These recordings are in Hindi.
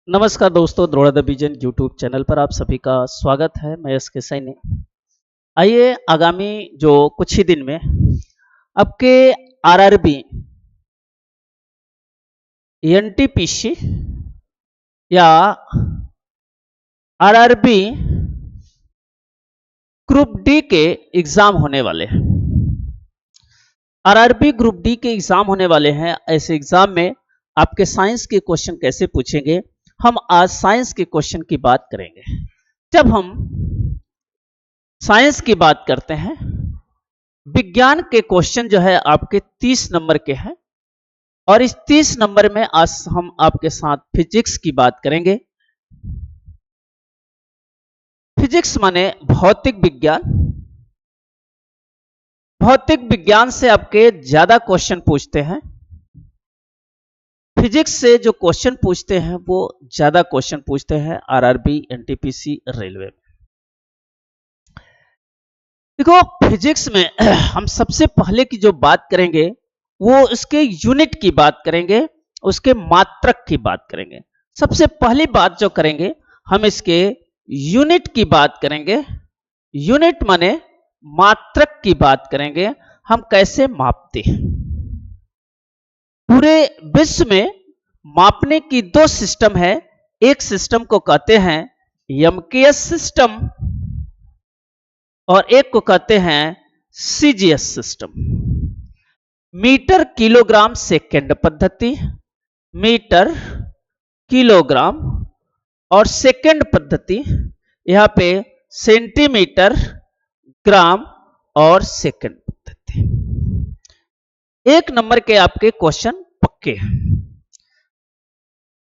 नमस्कार दोस्तों, द्रोड़ा द विजन यूट्यूब चैनल पर आप सभी का स्वागत है। मैं एस के सैनी। आइए आगामी जो कुछ ही दिन में आपके आरआरबी, एनटीपीसी या आरआरबी ग्रुप डी के एग्जाम होने वाले हैं। आरआरबी ग्रुप डी के एग्जाम होने वाले हैं। ऐसे एग्जाम में आपके साइंस के क्वेश्चन कैसे पूछेंगे, हम आज साइंस के क्वेश्चन की बात करेंगे। जब हम साइंस की बात करते हैं, विज्ञान के क्वेश्चन जो है आपके 30 नंबर के हैं और इस 30 नंबर में आज हम आपके साथ फिजिक्स की बात करेंगे। फिजिक्स माने भौतिक विज्ञान। भौतिक विज्ञान से आपके ज्यादा क्वेश्चन पूछते हैं। फिजिक्स से जो क्वेश्चन पूछते हैं वो ज्यादा क्वेश्चन पूछते हैं आरआरबी, एनटीपीसी, रेलवे में। देखो, फिजिक्स में हम सबसे पहले की जो बात करेंगे वो उसके यूनिट की बात करेंगे, उसके मात्रक की बात करेंगे। सबसे पहली बात जो करेंगे हम इसके यूनिट की बात करेंगे। यूनिट माने मात्रक की बात करेंगे। हम कैसे मापते हैं। पूरे विश्व में मापने की दो सिस्टम है। एक सिस्टम को कहते हैं एमकेएस सिस्टम और एक को कहते हैं CGS system. Metre kilogram second पद्धति, मीटर किलोग्राम और सेकेंड पद्धति। यहां पे सेंटीमीटर, ग्राम और सेकेंड पद्धति। एक नंबर के आपके क्वेश्चन पक्के हैं।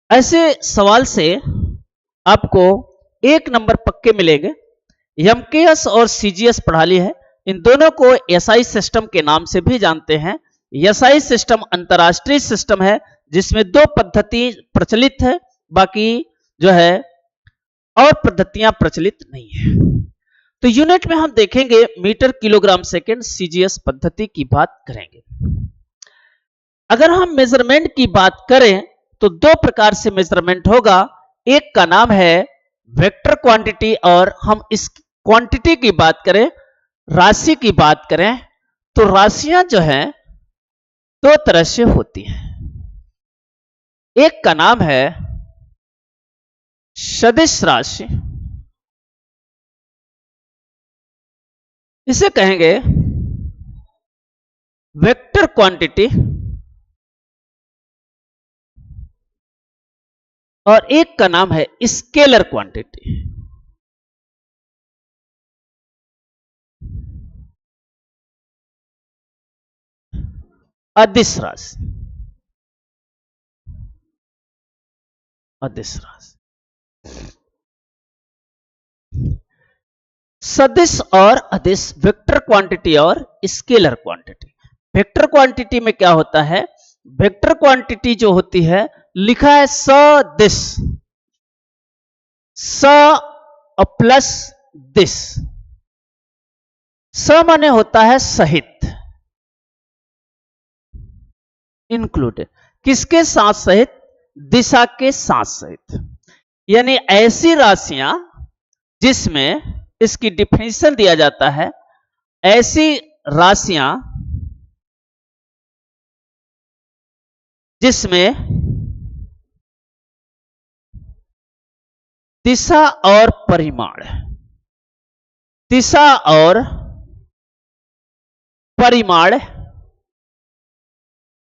ऐसे सवाल से आपको एक नंबर पक्के मिलेंगे। एमकेएस और सीजीएस प्रणाली है। इन दोनों को एसआई सिस्टम के नाम से भी जानते हैं। एसआई सिस्टम अंतरराष्ट्रीय सिस्टम है जिसमें दो पद्धति प्रचलित है, बाकी जो है और पद्धतियां प्रचलित नहीं है। तो यूनिट में हम देखेंगे मीटर किलोग्राम सेकेंड, सीजीएस पद्धति की बात करेंगे। अगर हम मेजरमेंट की बात करें तो दो प्रकार से मेजरमेंट होगा। एक का नाम है वेक्टर क्वांटिटी और हम इस क्वांटिटी की बात करें, राशि की बात करें तो राशियां जो हैं दो तरह से होती हैं। एक का नाम है सदिश राशि, इसे कहेंगे वेक्टर क्वांटिटी, और एक का नाम है स्केलर क्वांटिटी। अदिश राशि, अदिश राशि। सदिश और अदिश, वेक्टर क्वांटिटी और स्केलर क्वांटिटी। वेक्टर क्वांटिटी में क्या होता है, वेक्टर क्वांटिटी जो होती है लिखा है सदिश, स प्लस दिश। स माने होता है सहित, इंक्लूडेड। किसके साथ सहित, दिशा के साथ सहित। यानी ऐसी राशियां जिसमें इसकी डिफिनेशन दिया जाता है, ऐसी राशियां जिसमें दिशा और परिमाण, दिशा और परिमाण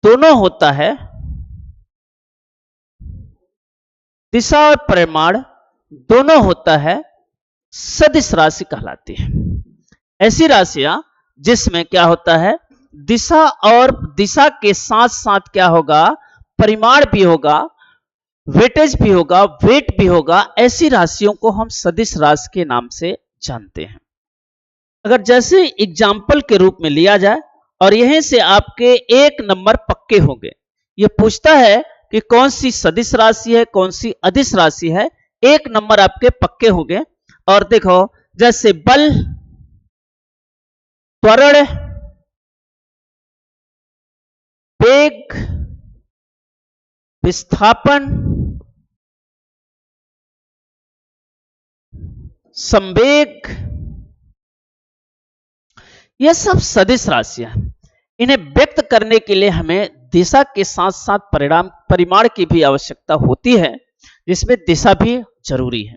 दोनों होता है, दिशा और परिमाण दोनों होता है, सदिश राशि कहलाती है। ऐसी राशियां जिसमें क्या होता है, दिशा और दिशा के साथ साथ क्या होगा, परिमाण भी होगा, वेटेज भी होगा, वेट भी होगा। ऐसी राशियों को हम सदिश राशि के नाम से जानते हैं। अगर जैसे एग्जाम्पल के रूप में लिया जाए और यहीं से आपके एक नंबर पक्के होंगे। ये पूछता है कि कौन सी सदिश राशि है, कौन सी अदिश राशि है। एक नंबर आपके पक्के होंगे। और देखो, जैसे बल, त्वरण, वेग, विस्थापन, संवेग, ये सब सदिश राशियां हैं। इन्हें व्यक्त करने के लिए हमें दिशा के साथ साथ परिमाण की भी आवश्यकता होती है, जिसमें दिशा भी जरूरी है।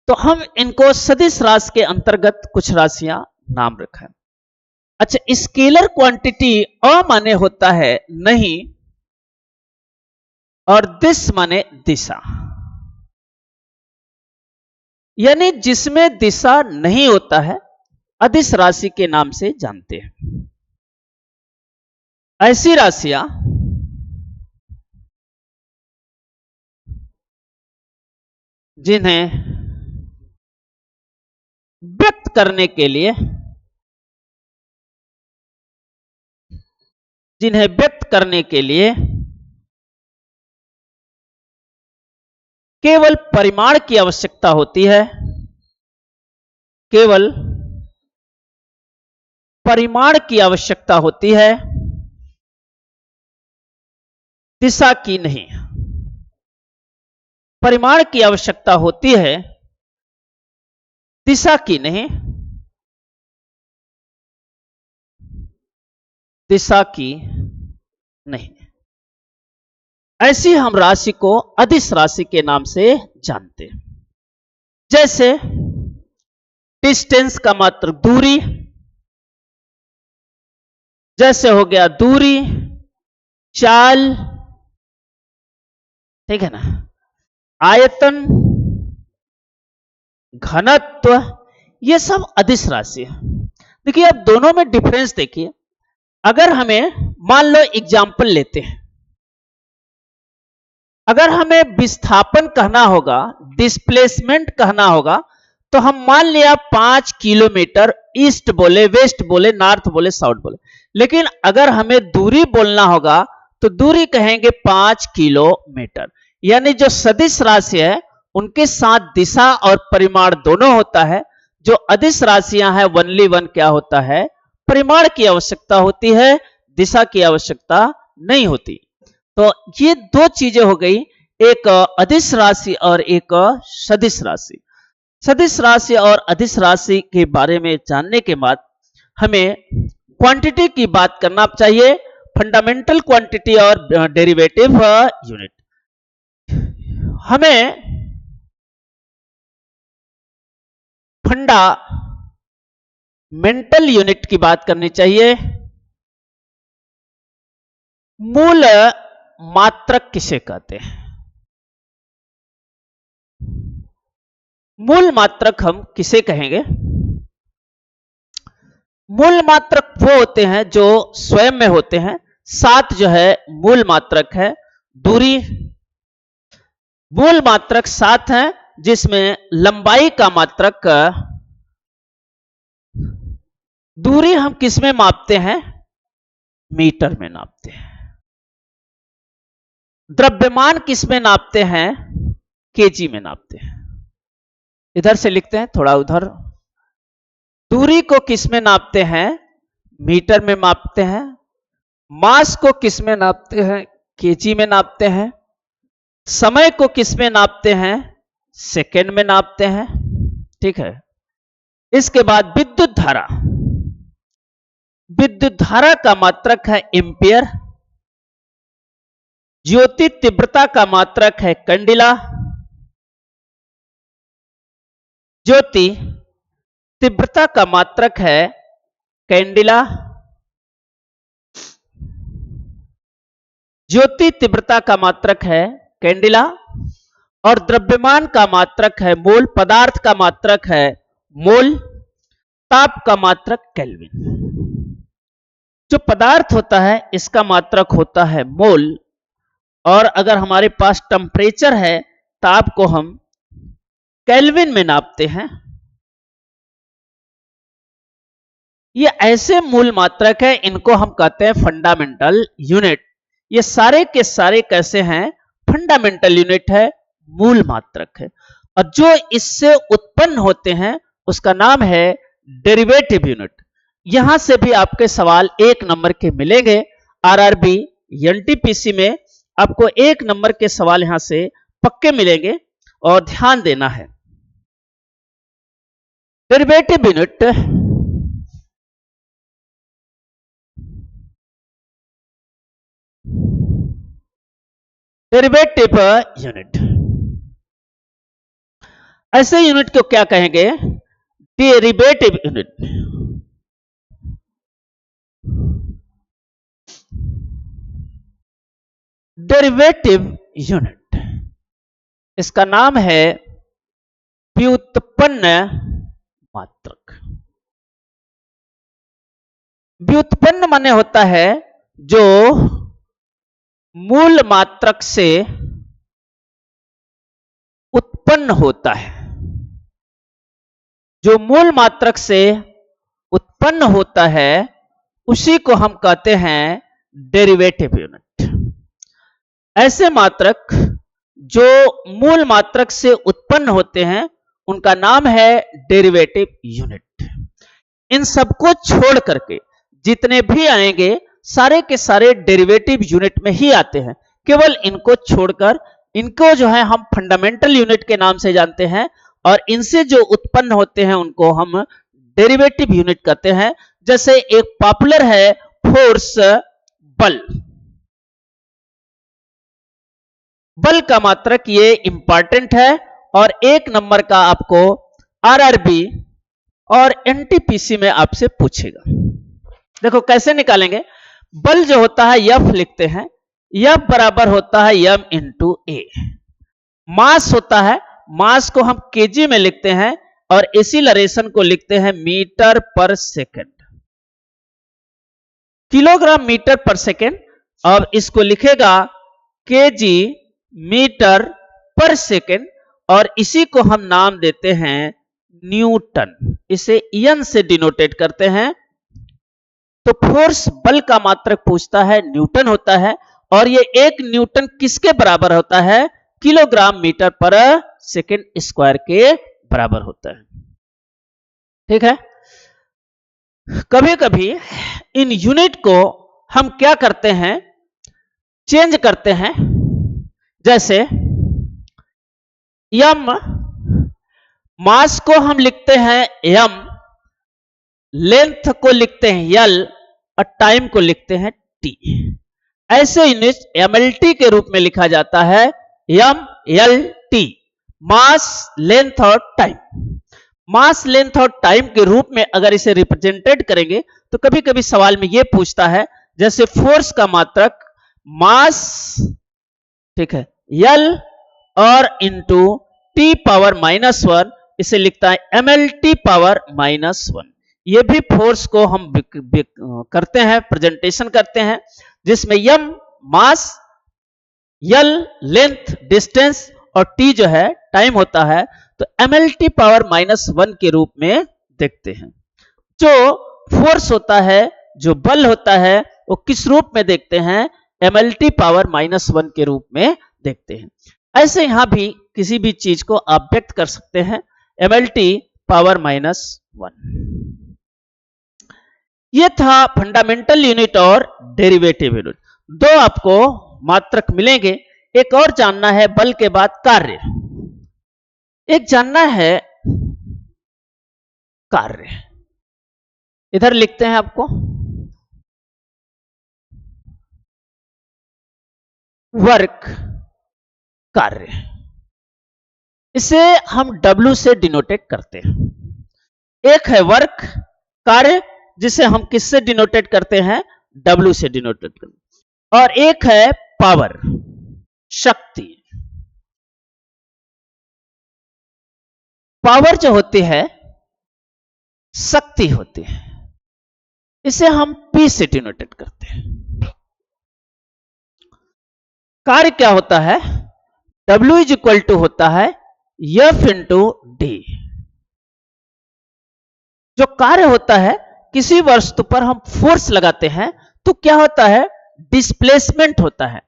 तो हम इनको सदिश राशि के अंतर्गत कुछ राशियां नाम रखा है। अच्छा, स्केलर क्वांटिटी अ माने होता है नहीं और दिश माने दिशा, यानी जिसमें दिशा नहीं होता है अदिश राशि के नाम से जानते हैं। ऐसी राशियां जिन्हें व्यक्त करने के लिए केवल परिमाण की आवश्यकता होती है, केवल परिमाण की आवश्यकता होती है, दिशा की नहीं। परिमाण की आवश्यकता होती है, दिशा की नहीं, दिशा की नहीं। ऐसी हम राशि को अदिश राशि के नाम से जानते हैं। जैसे डिस्टेंस का मात्र दूरी, जैसे हो गया दूरी, चाल, ठीक है ना, आयतन, घनत्व, ये सब अदिश राशि है। देखिए अब दोनों में डिफरेंस देखिए। अगर हमें मान लो एग्जाम्पल लेते हैं, अगर हमें विस्थापन कहना होगा, डिस्प्लेसमेंट कहना होगा, तो हम मान लिया 5 किलोमीटर ईस्ट बोले, वेस्ट बोले, नॉर्थ बोले, साउथ बोले। लेकिन अगर हमें दूरी बोलना होगा तो दूरी कहेंगे 5 किलोमीटर। यानी जो सदिश राशि है उनके साथ दिशा और परिमाण दोनों होता है। जो अदिश राशियां हैं ओनली वन क्या होता है, परिमाण की आवश्यकता होती है, दिशा की आवश्यकता नहीं होती। तो ये दो चीजें हो गई, एक अदिश राशि और एक सदिश राशि। सदिश राशि और अदिश राशि के बारे में जानने के बाद हमें क्वांटिटी की बात करना चाहिए, फंडामेंटल क्वांटिटी और डेरिवेटिव यूनिट। हमें फंडामेंटल यूनिट की बात करनी चाहिए। मूल मात्रक किसे कहते हैं? मूल मात्रक हम किसे कहेंगे? मूल मात्रक वो होते हैं जो स्वयं में होते हैं। सात जो है मूल मात्रक है। दूरी मूल मात्रक 7 है, जिसमें लंबाई का मात्रक, दूरी हम किस में मापते हैं? मीटर में नापते हैं। द्रव्यमान किस में नापते हैं? केजी में नापते हैं। इधर से लिखते हैं, थोड़ा उधर। दूरी को किस में नापते हैं? मीटर में मापते हैं। मास को किस में नापते हैं? केजी में नापते हैं। समय को किस में नापते हैं? सेकंड में नापते हैं। ठीक है। इसके बाद विद्युत धारा, विद्युत धारा का मात्रक है एम्पियर। ज्योति तीव्रता का मात्रक है कैंडिला। ज्योति तीव्रता का मात्रक है कैंडिला। ज्योति तीव्रता का मात्रक है कैंडिला। और द्रव्यमान का मात्रक है मोल। पदार्थ का मात्रक है मोल। ताप का मात्रक केल्विन। जो पदार्थ होता है इसका मात्रक होता है मोल। और अगर हमारे पास टेम्परेचर है, ताप को हम केल्विन में नापते हैं। ये ऐसे मूल मात्रक है, इनको हम कहते हैं फंडामेंटल यूनिट। ये सारे के सारे कैसे हैं? फंडामेंटल यूनिट है, मूल मात्रक है। और जो इससे उत्पन्न होते हैं उसका नाम है डेरिवेटिव यूनिट। यहां से भी आपके सवाल 1 नंबर के मिलेंगे। आरआरबी एनटीपीसी में आपको 1 नंबर के सवाल यहां से पक्के मिलेंगे और ध्यान देना है। डेरिवेटिव यूनिट डेरिवेटिव यूनिट, ऐसे यूनिट को क्या कहेंगे? Derivative unit. डेरिवेटिव यूनिट, इसका नाम है व्युत्पन्न मात्रक। व्युत्पन्न माने होता है जो मूल मात्रक से उत्पन्न होता है। जो मूल मात्रक से उत्पन्न होता है उसी को हम कहते हैं डेरिवेटिव यूनिट। ऐसे मात्रक जो मूल मात्रक से उत्पन्न होते हैं उनका नाम है डेरिवेटिव यूनिट। इन सबको छोड़ करके जितने भी आएंगे सारे के सारे डेरिवेटिव यूनिट में ही आते हैं। केवल इनको छोड़कर, इनको जो है हम फंडामेंटल यूनिट के नाम से जानते हैं और इनसे जो उत्पन्न होते हैं उनको हम डेरिवेटिव यूनिट कहते हैं। जैसे एक पॉपुलर है फोर्स, बल। बल का मात्रक ये इंपॉर्टेंट है और एक नंबर का आपको आरआरबी और एनटीपीसी में आपसे पूछेगा। देखो कैसे निकालेंगे। बल जो होता है F लिखते हैं, F बराबर होता है m इंटू ए। मास होता है, मास को हम केजी में लिखते हैं और एक्सीलरेशन को लिखते हैं मीटर पर सेकेंड, किलोग्राम मीटर पर सेकेंड। अब इसको लिखेगा केजी मीटर पर सेकेंड और इसी को हम नाम देते हैं न्यूटन। इसे एन से डिनोटेट करते हैं। तो फोर्स, बल का मात्रक पूछता है, न्यूटन होता है और ये एक न्यूटन किसके बराबर होता है? किलोग्राम मीटर पर सेकेंड स्क्वायर के बराबर होता है। ठीक है। कभी कभी इन यूनिट को हम क्या करते हैं, चेंज करते हैं। जैसे m, मास को हम लिखते हैं m, लेंथ को लिखते हैं l और टाइम को लिखते हैं t। ऐसे यूनिट mlt के रूप में लिखा जाता है, mlt, मास, लेंथ और टाइम। मास, लेंथ और टाइम के रूप में अगर इसे रिप्रेजेंटेड करेंगे तो कभी कभी सवाल में यह पूछता है, जैसे फोर्स का मात्रक मास, ठीक है, L और इंटू टी पावर -1, इसे लिखता है mlt पावर -1। ये भी फोर्स को हम करते हैं, प्रेजेंटेशन करते हैं, जिसमें m मास, L लेंथ, डिस्टेंस और t जो है टाइम होता है। तो mlt पावर -1 के रूप में देखते हैं। जो फोर्स होता है, जो बल होता है, वो किस रूप में देखते हैं? mlt पावर -1 के रूप में देखते हैं। ऐसे यहां भी किसी भी चीज को आप व्यक्त कर सकते हैं, mlt पावर -1। ये था फंडामेंटल यूनिट और डेरिवेटिव यूनिट। दो आपको मात्रक मिलेंगे। एक और जानना है बल के बाद कार्य, एक जानना है कार्य। इधर लिखते हैं आपको वर्क, कार्य। इसे हम W से डिनोटेट करते हैं। एक है वर्क, कार्य, जिसे हम किससे डिनोटेट करते हैं? W से डिनोटेट करते हैं। और एक है पावर, शक्ति। पावर जो होती है शक्ति होती है, इसे हम P से डिनोटेट करते हैं। कार्य क्या होता है? W इज इक्वल टू होता है F इंटू डी। जो कार्य होता है, किसी वस्तु पर हम फोर्स लगाते हैं तो क्या होता है? डिस्प्लेसमेंट होता है।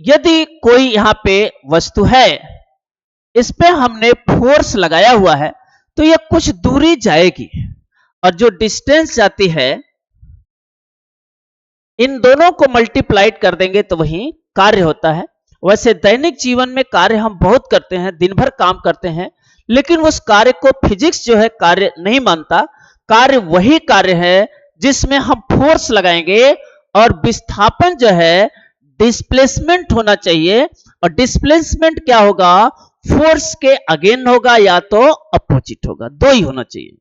यदि कोई यहां पे वस्तु है, इस पे हमने फोर्स लगाया हुआ है तो यह कुछ दूरी जाएगी और जो डिस्टेंस जाती है, इन दोनों को मल्टीप्लाइड कर देंगे तो वही कार्य होता है। वैसे दैनिक जीवन में कार्य हम बहुत करते हैं, दिन भर काम करते हैं, लेकिन उस कार्य को फिजिक्स जो है कार्य नहीं मानता। कार्य वही कार्य है जिसमें हम फोर्स लगाएंगे और विस्थापन जो है डिस्प्लेसमेंट होना चाहिए, और डिस्प्लेसमेंट क्या होगा, फोर्स के अगेन होगा या तो अपोजिट होगा, दो ही होना चाहिए।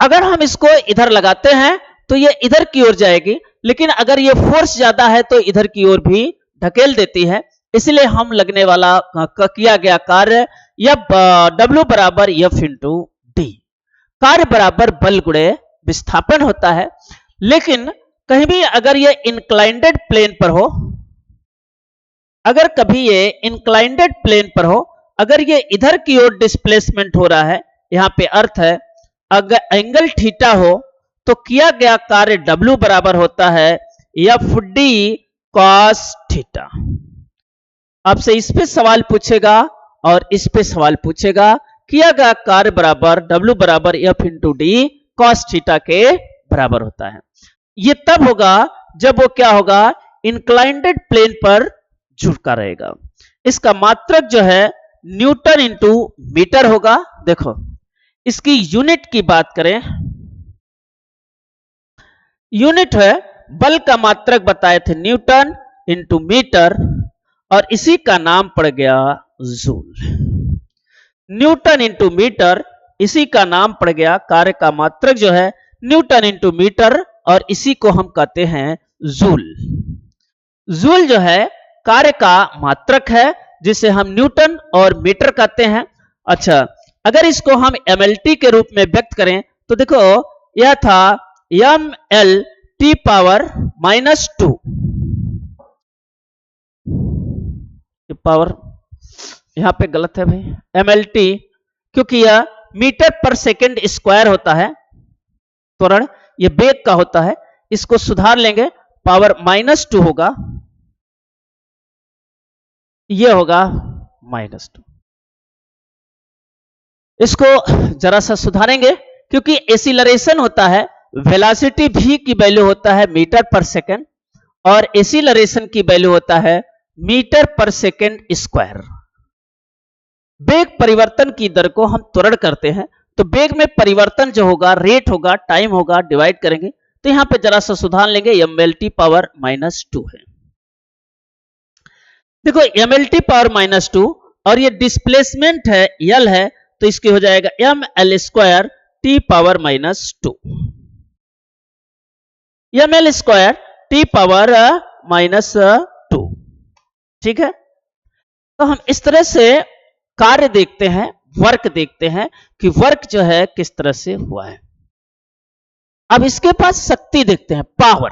अगर हम इसको इधर लगाते हैं तो ये इधर की ओर जाएगी, लेकिन अगर ये फोर्स ज्यादा है तो इधर की ओर भी ढकेल देती है। इसलिए हम लगने वाला किया गया कार्य W बराबर F इंटू डी, कार्य बराबर बल गुणे विस्थापन होता है। लेकिन कहीं भी अगर ये इंक्लाइंडेड प्लेन पर हो, अगर कभी ये इंक्लाइंडेड प्लेन पर हो, अगर ये इधर की ओर डिस्प्लेसमेंट हो रहा है, यहां पे अर्थ है अगर एंगल थीटा हो तो किया गया कार्य W बराबर होता है एफ डी कॉस थीटा। आपसे इस पे सवाल पूछेगा और इस पे सवाल पूछेगा, किया गया कार्य बराबर W बराबर F into D cos theta के बराबर होता है। ये तब होगा जब वो क्या होगा, इंक्लाइंडेड प्लेन पर झुका रहेगा। इसका मात्रक जो है न्यूटन इंटू मीटर होगा। देखो इसकी यूनिट की बात करें, यूनिट है बल का मात्रक बताए थे न्यूटन इंटू मीटर, और इसी का नाम पड़ गया जूल। न्यूटन इंटू मीटर, इसी का नाम पड़ गया, कार्य का मात्रक जो है न्यूटन इंटू मीटर, और इसी को हम कहते हैं जूल। जूल जो है कार्य का मात्रक है जिसे हम न्यूटन और मीटर कहते हैं। अच्छा, अगर इसको हम mlt के रूप में व्यक्त करें तो देखो यह था mlt पावर -2, पावर यहां पे गलत है भाई, mlt क्योंकि यह मीटर पर सेकंड स्क्वायर होता है, त्वरण ये वेग का होता है, इसको सुधार लेंगे, पावर -2 होगा, ये होगा -2। इसको जरा सा सुधारेंगे क्योंकि एसिलरेशन होता है, वेलोसिटी v की वैल्यू होता है मीटर पर सेकंड, और एसिलरेशन की वैल्यू होता है मीटर पर सेकंड स्क्वायर। वेग परिवर्तन की दर को हम त्वरण करते हैं, तो वेग में परिवर्तन जो होगा रेट होगा, टाइम होगा, डिवाइड करेंगे, तो यहां पे जरा सा सुधार लेंगे, mlt पावर -2 है। देखो mlt पावर -2 और ये डिस्प्लेसमेंट है L है, तो इसकी हो जाएगा ml square t power -2, ml square t power -2। ठीक है, तो हम इस तरह से कार्य देखते हैं, वर्क देखते हैं कि वर्क जो है किस तरह से हुआ है। अब इसके पास शक्ति देखते हैं, पावर,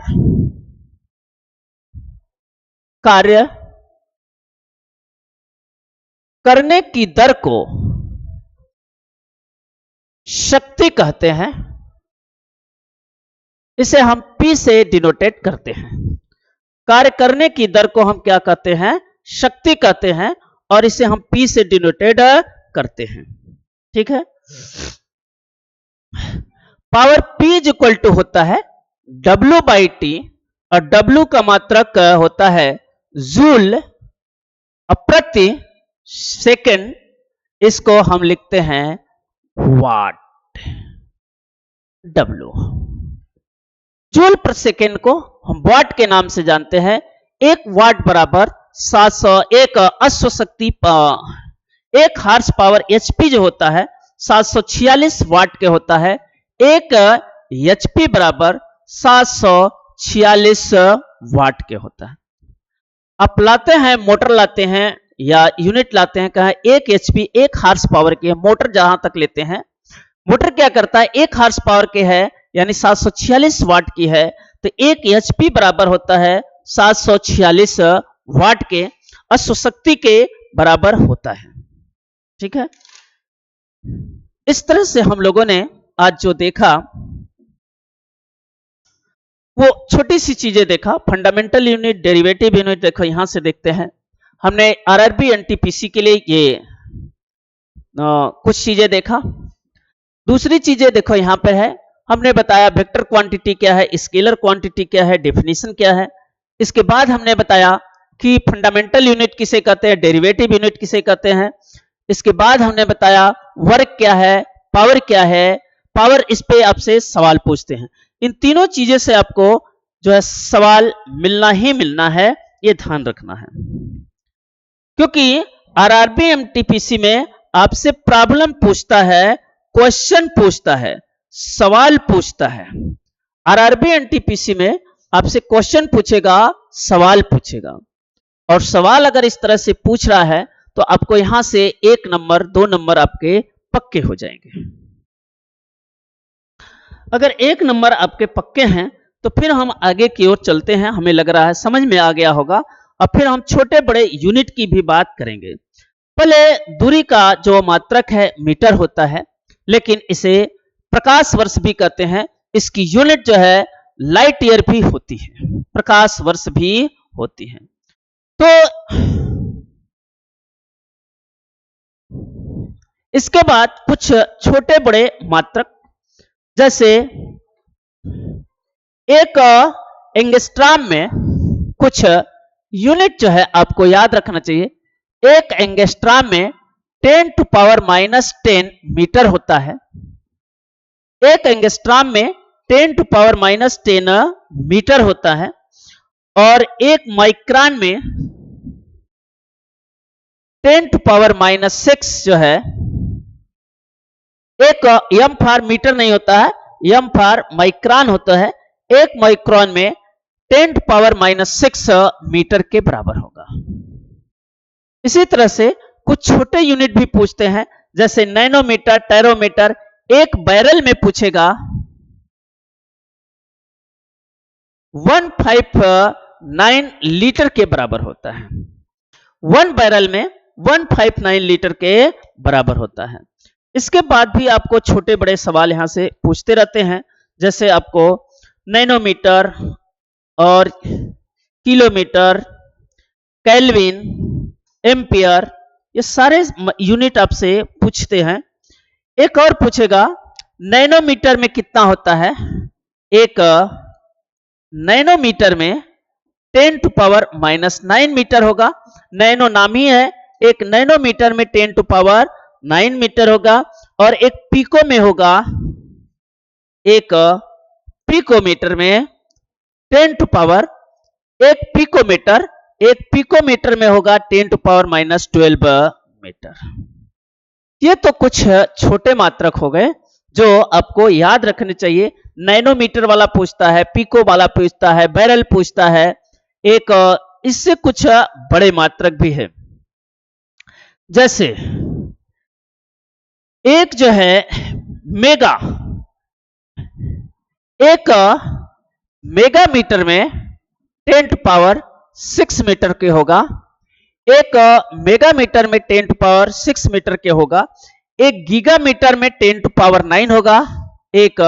कार्य करने की दर को शक्ति कहते हैं, इसे हम P से डिनोटेट करते हैं। कार्य करने की दर को हम क्या कहते हैं, शक्ति कहते हैं, और इसे हम P से डिनोटेट करते हैं। ठीक है, power P is equal to होता है W बाई टी, और W का मात्रक होता है जूल प्रति सेकंड, इसको हम लिखते हैं वाट, W। जूल पर सेकेंड को हम वाट के नाम से जानते हैं। एक वाट बराबर 701 अश्व शक्ति, एक हार्स पावर HP जो होता है 746 वाट के होता है। एक HP बराबर 746 वाट के होता है। आप लाते हैं, मोटर लाते हैं या यूनिट लाते हैं, कहा 1 HP 1 हार्स पावर की है मोटर, जहां तक लेते हैं, मोटर क्या करता है, 1 हार्स पावर के है यानी 746 वाट की है, तो 1 HP बराबर होता है 746 वाट के अश्व शक्ति के बराबर होता है। ठीक है, इस तरह से हम लोगों ने आज जो देखा वो छोटी सी चीजें देखा, फंडामेंटल यूनिट, डेरिवेटिव यूनिट, देखो यहां से देखते हैं। हमने RRB NTPC के लिए ये कुछ चीजें देखा। दूसरी चीजें देखो यहां पे है, हमने बताया वेक्टर क्वांटिटी क्या है, स्केलर क्वांटिटी क्या है, डेफिनेशन क्या है। इसके बाद हमने बताया कि फंडामेंटल यूनिट किसे कहते हैं, डेरिवेटिव यूनिट किसे कहते हैं। इसके बाद हमने बताया वर्क क्या है, पावर क्या है, पावर, इस पे आपसे सवाल पूछते हैं। इन तीनों चीजें से आपको जो है सवाल मिलना ही मिलना है, ये ध्यान रखना है, क्योंकि आरआरबी एमटीपीसी में आपसे प्रॉब्लम पूछता है, क्वेश्चन पूछता है, सवाल पूछता है। आरआरबी एनटीपीसी में आपसे क्वेश्चन पूछेगा, सवाल पूछेगा, और सवाल अगर इस तरह से पूछ रहा है तो आपको यहां से 1 नंबर 2 नंबर आपके पक्के हो जाएंगे। अगर 1 नंबर आपके पक्के हैं तो फिर हम आगे की ओर चलते हैं। हमें लग रहा है समझ में आ गया होगा, और फिर हम छोटे बड़े यूनिट की भी बात करेंगे। पहले दूरी का जो मात्रक है मीटर होता है, लेकिन इसे प्रकाश वर्ष भी कहते हैं। इसकी यूनिट जो है लाइट ईयर भी होती है, प्रकाश वर्ष भी होती है। तो इसके बाद कुछ छोटे बड़े मात्रक, जैसे एक एंगस्ट्राम में कुछ यूनिट जो है आपको याद रखना चाहिए। एक एंगस्ट्राम में 10 टू पावर -10 मीटर होता है। एक एंगस्ट्राम में 10 टू पावर -10 मीटर होता है, और एक माइक्रोन में 10 टू पावर -6 जो है, एक एम फॉर मीटर नहीं होता है, एम फॉर माइक्रोन होता है। एक माइक्रोन में 10 टू पावर -6 मीटर के बराबर होगा। इसी तरह से कुछ छोटे यूनिट भी पूछते हैं, जैसे नैनोमीटर, टेरोमीटर। एक बैरल में पूछेगा 159 लीटर के बराबर होता है। 1 बैरल में 159 लीटर के बराबर होता है। इसके बाद भी आपको छोटे बड़े सवाल यहां से पूछते रहते हैं, जैसे आपको नैनोमीटर और किलोमीटर, केल्विन, एम्पियर, ये सारे यूनिट आपसे पूछते हैं। एक और पूछेगा नैनोमीटर में कितना होता है। एक नैनोमीटर में 10 टू पावर -9 मीटर होगा। नैनो नाम ही है, एक नैनोमीटर में 10 टू पावर 9 मीटर होगा। और एक पीको में होगा, एक पिकोमीटर में 10 टू पावर, एक पिकोमीटर में होगा 10 टू पावर -12 मीटर। ये तो कुछ छोटे मात्रक हो गए जो आपको याद रखने चाहिए। नैनोमीटर वाला पूछता है, पिको वाला पूछता है, बैरल पूछता है। एक इससे कुछ बड़े मात्रक भी है, जैसे एक जो है मेगा, एक मेगामीटर में 10 टू पावर 6 मीटर के होगा। एक मेगामीटर में 10 टू पावर 6 मीटर के होगा। एक गीगामीटर में 10 टू पावर 9 होगा। एक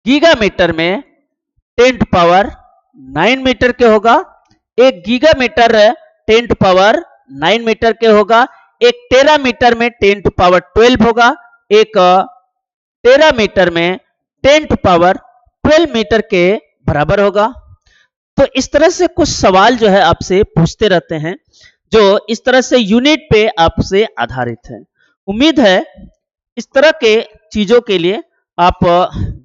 गीगामीटर में 10 टू पावर 9 मीटर के होगा। एक गीगामीटर 10 टू पावर 9 मीटर के होगा। एक टेरामीटर में 10 टू पावर 12 होगा। एक टेरामीटर में 10 टू पावर 12 मीटर के बराबर होगा। तो इस तरह से कुछ सवाल जो है आपसे पूछते रहते हैं, जो इस तरह से यूनिट पे आपसे आधारित है। उम्मीद है इस तरह के चीजों के लिए आप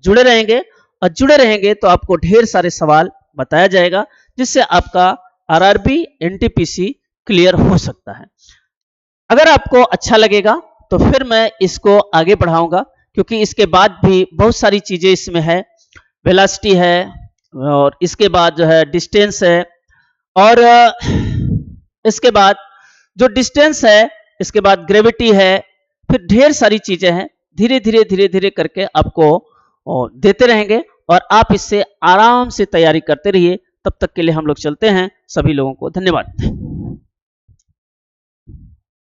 जुड़े रहेंगे, और जुड़े रहेंगे तो आपको ढेर सारे सवाल बताया जाएगा, जिससे आपका आरआरबी एनटीपीसी क्लियर हो सकता है। अगर आपको अच्छा लगेगा तो फिर मैं इसको आगे बढ़ाऊंगा, क्योंकि इसके बाद भी बहुत सारी चीजें इसमें है। वेलोसिटी है, और इसके बाद जो है डिस्टेंस है, और इसके बाद जो डिस्टेंस है, इसके बाद ग्रेविटी है, फिर ढेर सारी चीजें हैं। धीरे धीरे करके आपको देते रहेंगे, और आप इससे आराम से तैयारी करते रहिए। तब तक के लिए हम लोग चलते हैं। सभी लोगों को धन्यवाद।